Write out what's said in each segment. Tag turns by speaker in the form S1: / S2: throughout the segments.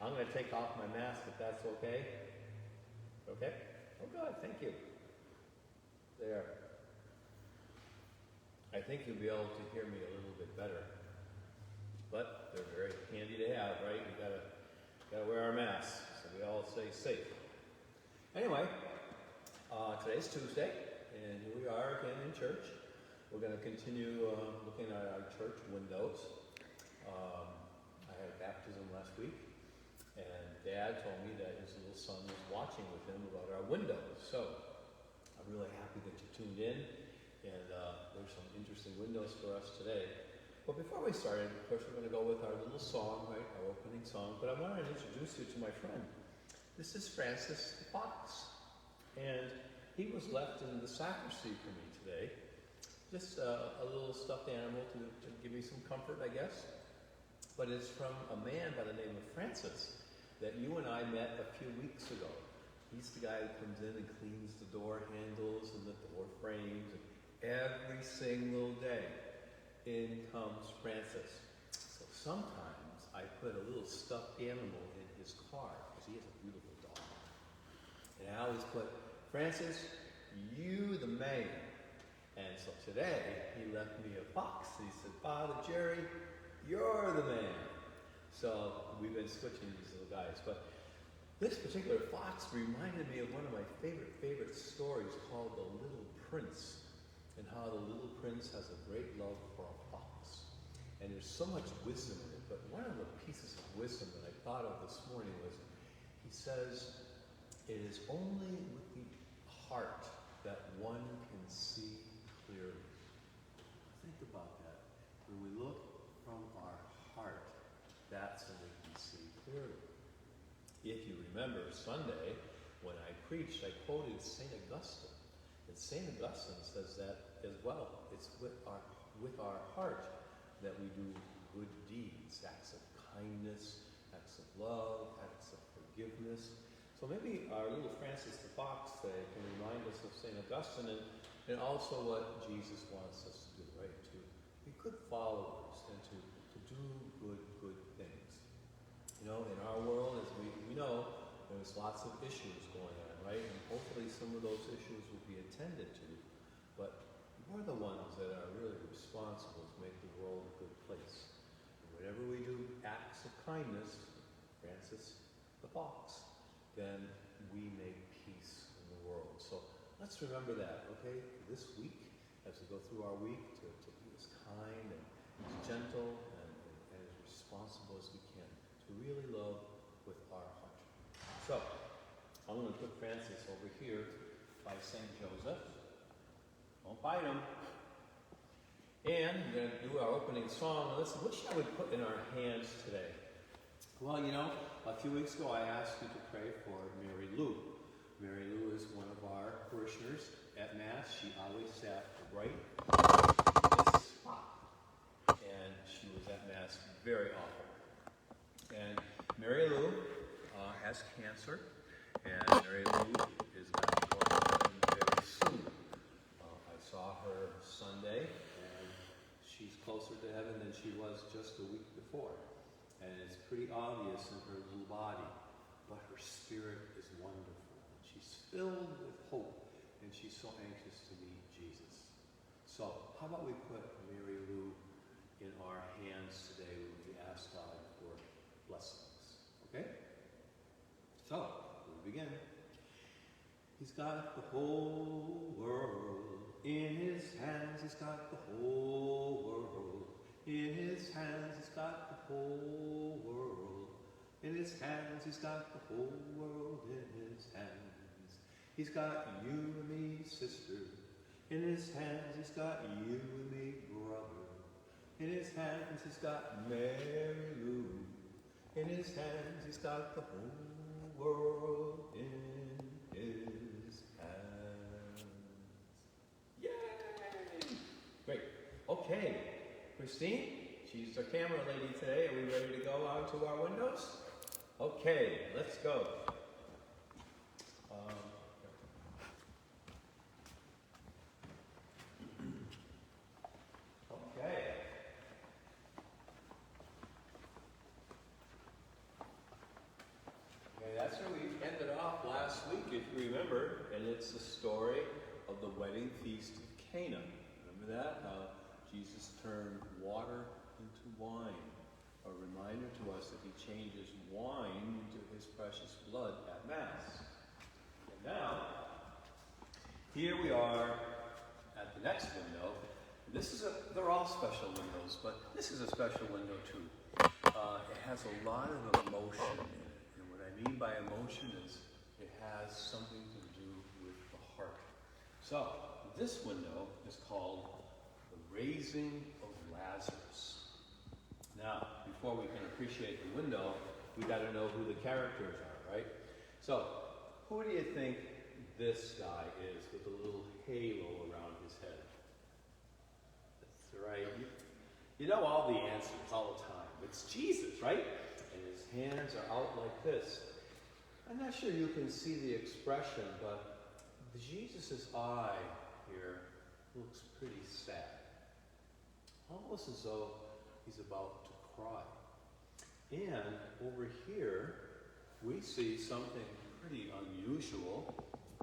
S1: I'm going to take off my mask if that's okay. Okay? Oh, good. Thank you. There. I think you'll be able to hear me a little bit better. But they're very handy to have, right? We gotta wear our masks so we all stay safe. Anyway, today's Tuesday, and here we are again in church. We're going to continue looking at our church windows. I had a baptism last week, and Dad told me that his little son was watching with him about our windows. So I'm really happy that you tuned in, and there's some interesting windows for us today. But before we started, of course, we're going to go with our little song, right? Our opening song. But I wanted to introduce you to my friend. This is Francis the Fox, and he was left in the sacristy for me today. Just a little stuffed animal to give me some comfort, I guess. But it's from a man by the name of Francis that you and I met a few weeks ago. He's the guy who comes in and cleans the door handles and the door frames. And every single day, in comes Francis. So sometimes I put a little stuffed animal in his car because he has a beautiful dog. And I always put, Francis, you the man. And so today, he left me a fox. He said, Father Jerry, you're the man. So we've been switching these little guys. But this particular fox reminded me of one of my favorite stories called The Little Prince, and how the little prince has a great love for a fox. And there's so much wisdom in it. But one of the pieces of wisdom that I thought of this morning was, he says, it is only with the heart that one can see clearly. Think about that. When we look from our heart, that's when we can see clearly. If you remember Sunday, when I preached, I quoted St. Augustine. And St. Augustine says that as well. It's with our heart that we do good deeds, acts of kindness, acts of love, acts of forgiveness. So maybe our little Francis the Fox today can remind us of St. Augustine and also what Jesus wants us to do, right? To be good followers and to do good things. You know, in our world, as we know, there's lots of issues going on, right? And hopefully some of those issues will be attended to. But we're the ones that are really responsible to make the world a good place. And whenever we do acts of kindness, Francis the Fox, then we make peace in the world. So let's remember that, okay? This week, as we go through our week, to be as kind and as gentle and as responsible as we can, to really love with our heart. So, I'm going to put Francis over here by St. Joseph. Don't fight him. And we're going to do our opening song. Listen, what shall we put in our hands today? Well, you know, a few weeks ago I asked you to pray for Mary Lou. Mary Lou is one of our parishioners at Mass. She always sat right in this spot. And she was at Mass very often. And Mary Lou has cancer. And Mary Lou is going to go to heaven very soon. I saw her Sunday, and she's closer to heaven than she was just a week before. And it's pretty obvious in her little body, but her spirit is wonderful. She's filled with hope, and she's so anxious to meet Jesus. So, how about we put Mary Lou in our hands today when we ask God for blessings? Okay? So, we begin. He's got the whole world in his hands. He's got the whole world in his hands. He's got the whole world in his hands. He's got the whole world in his hands. He's got you and me, sister. In his hands, he's got you and me, brother. In his hands, he's got Mary Lou. In his hands, he's got the whole world in his hands. Yay! Great. Okay. Christine, she's our camera lady today. Are we ready to go out to our windows? Okay, let's go. That's where we ended off last week, if you remember, and it's the story of the wedding feast of Cana. Remember that? How Jesus turned water into wine. A reminder to us that he changes wine into his precious blood at Mass. And now, here we are at the next window. They're all special windows, but this is a special window too. It has a lot of emotion in it. And what I mean by emotion is it has something to do with the heart. So, this window is called the Raising of Lazarus. Now, before we can appreciate the window, we got to know who the characters are, right? So, who do you think this guy is with a little halo around his head? That's right. You know all the answers all the time. It's Jesus, right? And his hands are out like this. I'm not sure you can see the expression, but Jesus' eye here looks pretty sad. Almost as though he's about to cry. And over here, we see something pretty unusual.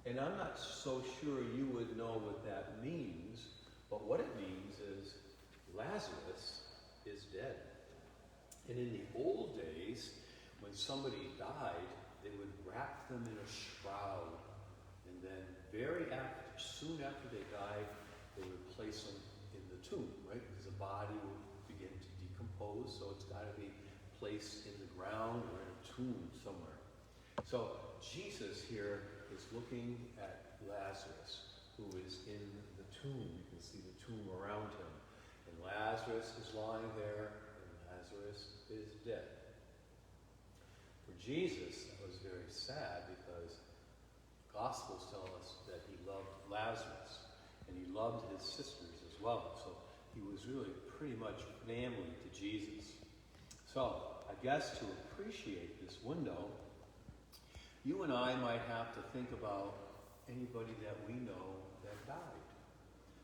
S1: And I'm not so sure you would know what that means, but what it means is Lazarus is dead. And in the old days, when somebody died, they would wrap them in a shroud. And then soon after they died, they would place them in the tomb, right? Because the body would begin to decompose, so it's got to be placed in the ground or in a tomb somewhere. So Jesus here is looking at Lazarus, who is in the tomb. You can see the tomb around him. And Lazarus is lying there, and Lazarus is dead. For Jesus, that was very sad because Gospels tell us that he loved Lazarus, and he loved his sisters as well. So he was really pretty much family to Jesus. So I guess to appreciate this window, you and I might have to think about anybody that we know that died.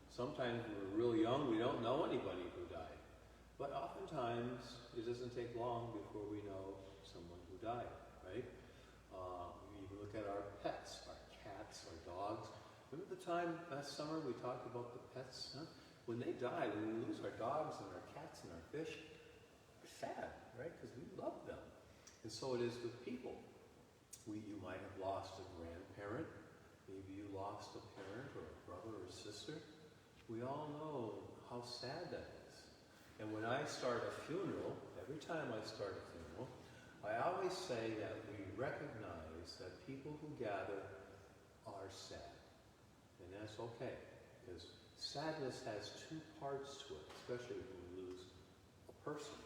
S1: Sometimes when we're real young, we don't know anybody who died. But oftentimes, it doesn't take long before we know someone who died, right? We even look at our pets, our cats, our dogs. Remember the time last summer we talked about the pets? Huh? When they die, when we lose our dogs and our cats and our fish, we're sad, right? Because we love them. And so it is with people. You might have lost a grandparent. Maybe you lost a parent or a brother or sister. We all know how sad that is. And when I start a funeral, every time I start a funeral, I always say that we recognize that people who gather are sad. And that's okay, because sadness has two parts to it, especially when we lose a person.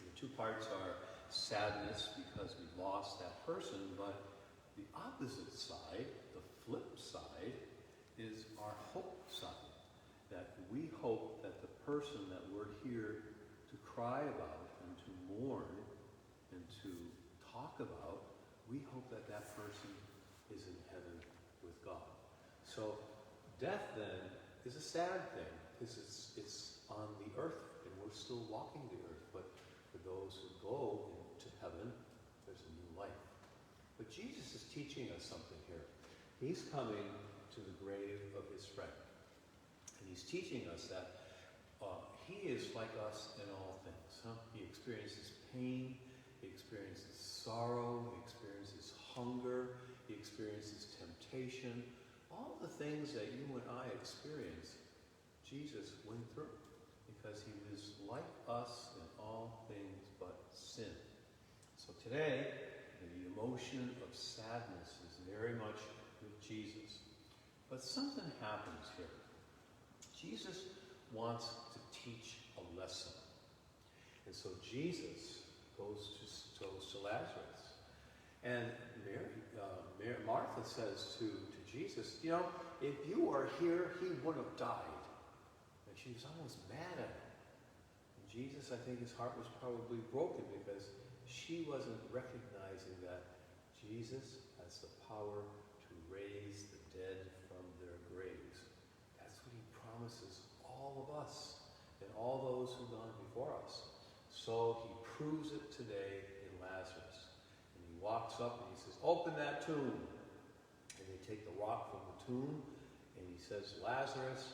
S1: And the two parts are sadness because we lost that person, but the opposite side, the flip side, is our hope side. That we hope that the person that we're here to cry about and to mourn and to talk about, we hope that that person is in heaven with God. So death then is a sad thing because it's on the earth and we're still walking the earth. But for those who go into heaven, there's a new life. But Jesus is teaching us something here. He's coming to the grave of his friend. And he's teaching us that he is like us in all things. He experiences pain, he experiences sorrow, he experiences hunger, he experiences temptation. All the things that you and I experience, Jesus went through because he was like us in all things but sin. So today, the emotion of sadness is very much with Jesus. But something happens here. Jesus wants to teach a lesson. And so Jesus goes to Lazarus. And Martha says to Jesus, you know, if you were here, he would have died. And she was almost mad at him. And Jesus, I think his heart was probably broken because she wasn't recognizing that Jesus has the power to raise the dead from their graves. That's what he promises all of us and all those who've gone before us. So he proves it today in Lazarus. And he walks up and he says, open that tomb. And they take the rock from the tomb, and he says, Lazarus,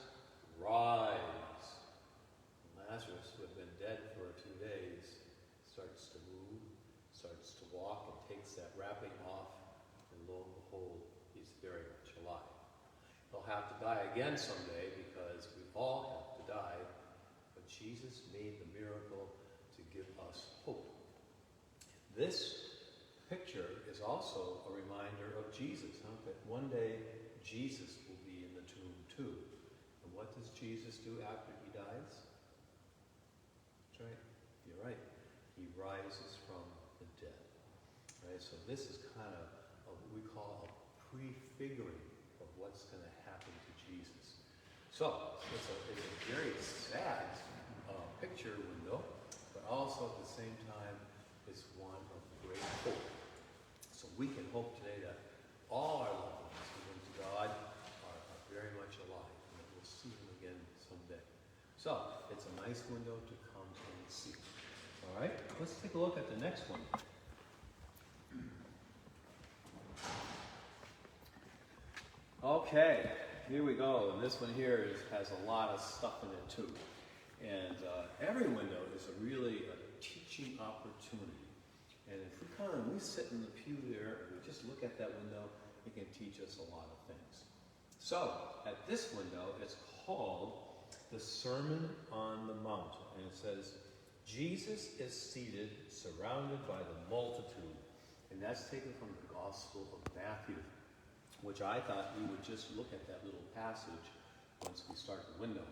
S1: rise. And Lazarus, who had been dead for a few days, starts to move, starts to walk, and takes that wrapping off, and lo and behold, he's very much alive. He'll have to die again someday, because we all have to die, but Jesus made the miracle to give us hope. This picture is also a reminder of Jesus, that one day Jesus will be in the tomb too. And what does Jesus do after he dies? That's right. You're right. He rises from the dead. Right? So this is kind of what we call a prefiguring of what's going to happen to Jesus. So it's a very sad picture window, but also at the same time it's one of great hope. So we can hope today that all our loved ones given to God are very much alive, and that we'll see them again someday. So it's a nice window to come and see. All right, let's take a look at the next one. Okay, here we go. And this one here has a lot of stuff in it too. And every window is really a teaching opportunity. And if we sit in the pew there and we just look at that window, it can teach us a lot of things. So, at this window, it's called the Sermon on the Mount. And it says, Jesus is seated, surrounded by the multitude. And that's taken from the Gospel of Matthew, which I thought we would just look at that little passage once we start the window.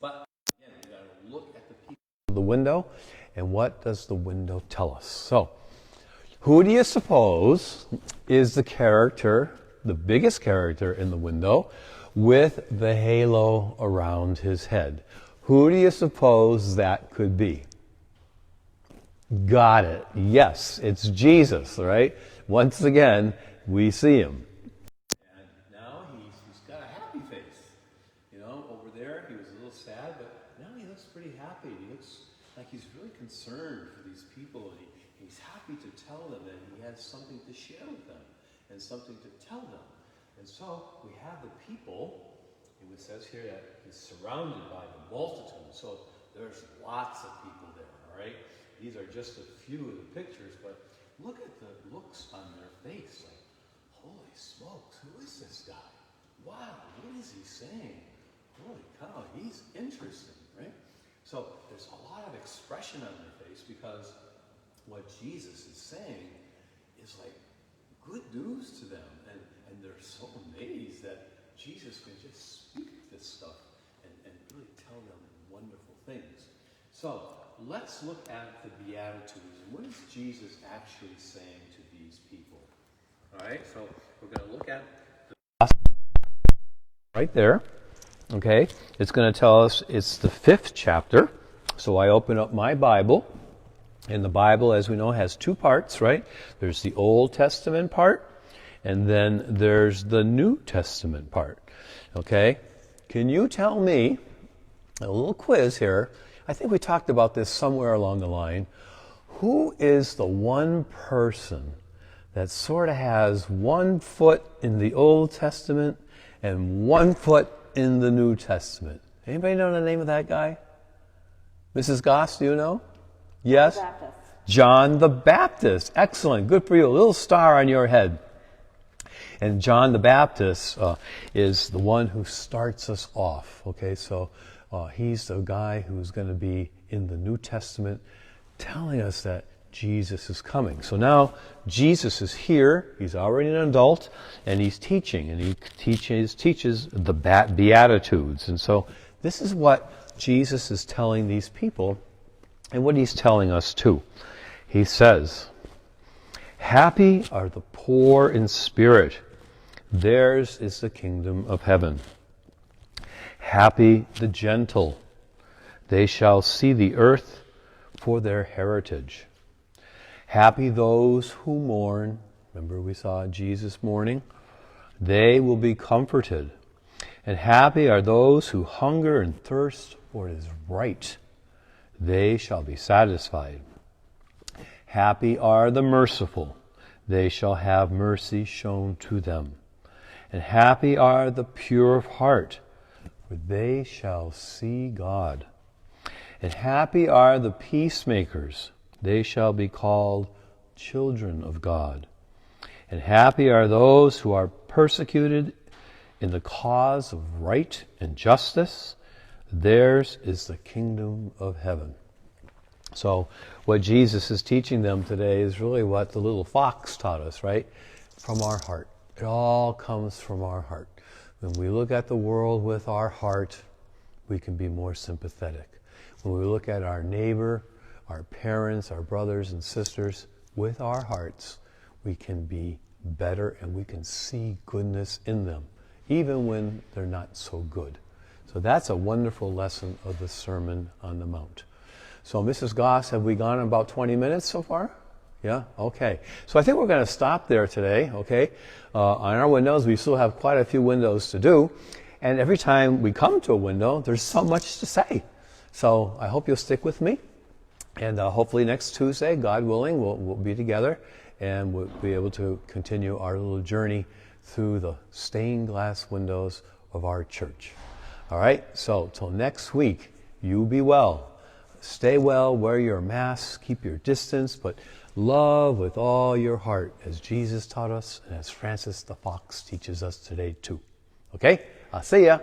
S1: But, again, we've got to look at the people of the window, and what does the window tell us? So, who do you suppose is the character, the biggest character in the window, with the halo around his head? Who do you suppose that could be? Got it. Yes, it's Jesus, right? Once again, we see him. And now he's got a happy face. You know, over there he was a little sad, but now he looks pretty happy. He looks like he's really concerned for these people. And he's happy to tell them that he has something to share with them and something to tell them. And so we have the people, and it says here that he's surrounded by the multitude. So there's lots of people there, all right? These are just a few of the pictures, but look at the looks on their face. Like, holy smokes, who is this guy? Wow, what is he saying? Holy cow, he's interesting, right? So there's a lot of expression on their face because what Jesus is saying is like good news to them. And they're so amazed that Jesus can just speak this stuff and really tell them wonderful things. So let's look at the Beatitudes. What is Jesus actually saying to these people? All right, so we're going to look at the right there. Okay, it's going to tell us it's the 5th chapter. So I open up my Bible. And the Bible, as we know, has 2 parts, right? There's the Old Testament part, and then there's the New Testament part. Okay? Can you tell me, a little quiz here, I think we talked about this somewhere along the line, who is the one person that sort of has 1 foot in the Old Testament and 1 foot in the New Testament? Anybody know the name of that guy? Mrs. Goss, do you know? Yes?
S2: Baptist.
S1: John the Baptist. Excellent. Good for you. A little star on your head. And John the Baptist is the one who starts us off. Okay, so he's the guy who's going to be in the New Testament telling us that Jesus is coming. So now Jesus is here. He's already an adult, and he's teaching. And he teaches the Beatitudes. And so this is what Jesus is telling these people, and what he's telling us too. He says, happy are the poor in spirit. Theirs is the kingdom of heaven. Happy the gentle. They shall see the earth for their heritage. Happy those who mourn. Remember we saw Jesus mourning? They will be comforted. And happy are those who hunger and thirst for what is right. They shall be satisfied. Happy are the merciful.
S2: they shall have mercy shown to them. And happy are the pure of heart, for they shall see God. And happy are the peacemakers, they shall be called children of God. And happy are those who are persecuted in the cause of right and justice. Theirs is the kingdom of heaven. So what Jesus is teaching them today is really what the little fox taught us, right? From our heart. It all comes from our heart. When we look at the world with our heart, we can be more sympathetic. When we look at our neighbor, our parents, our brothers and sisters, with our hearts, we can be better and we can see goodness in them, even when they're not so good. So that's a wonderful lesson of the Sermon on the Mount. So Mrs. Goss, have we gone about 20 minutes so far? Yeah? Okay. So I think we're going to stop there today, okay? On our windows, we still have quite a few windows to do. And every time we come to a window, there's so much to say. So I hope you'll stick with me. And hopefully next Tuesday, God willing, we'll be together and we'll be able to continue our little journey through the stained glass windows of our church. All right? So till next week, you be well. Stay well, wear your mask, keep your distance, but love with all your heart, as Jesus taught us and as Francis the Fox teaches us today too. Okay? I'll see ya.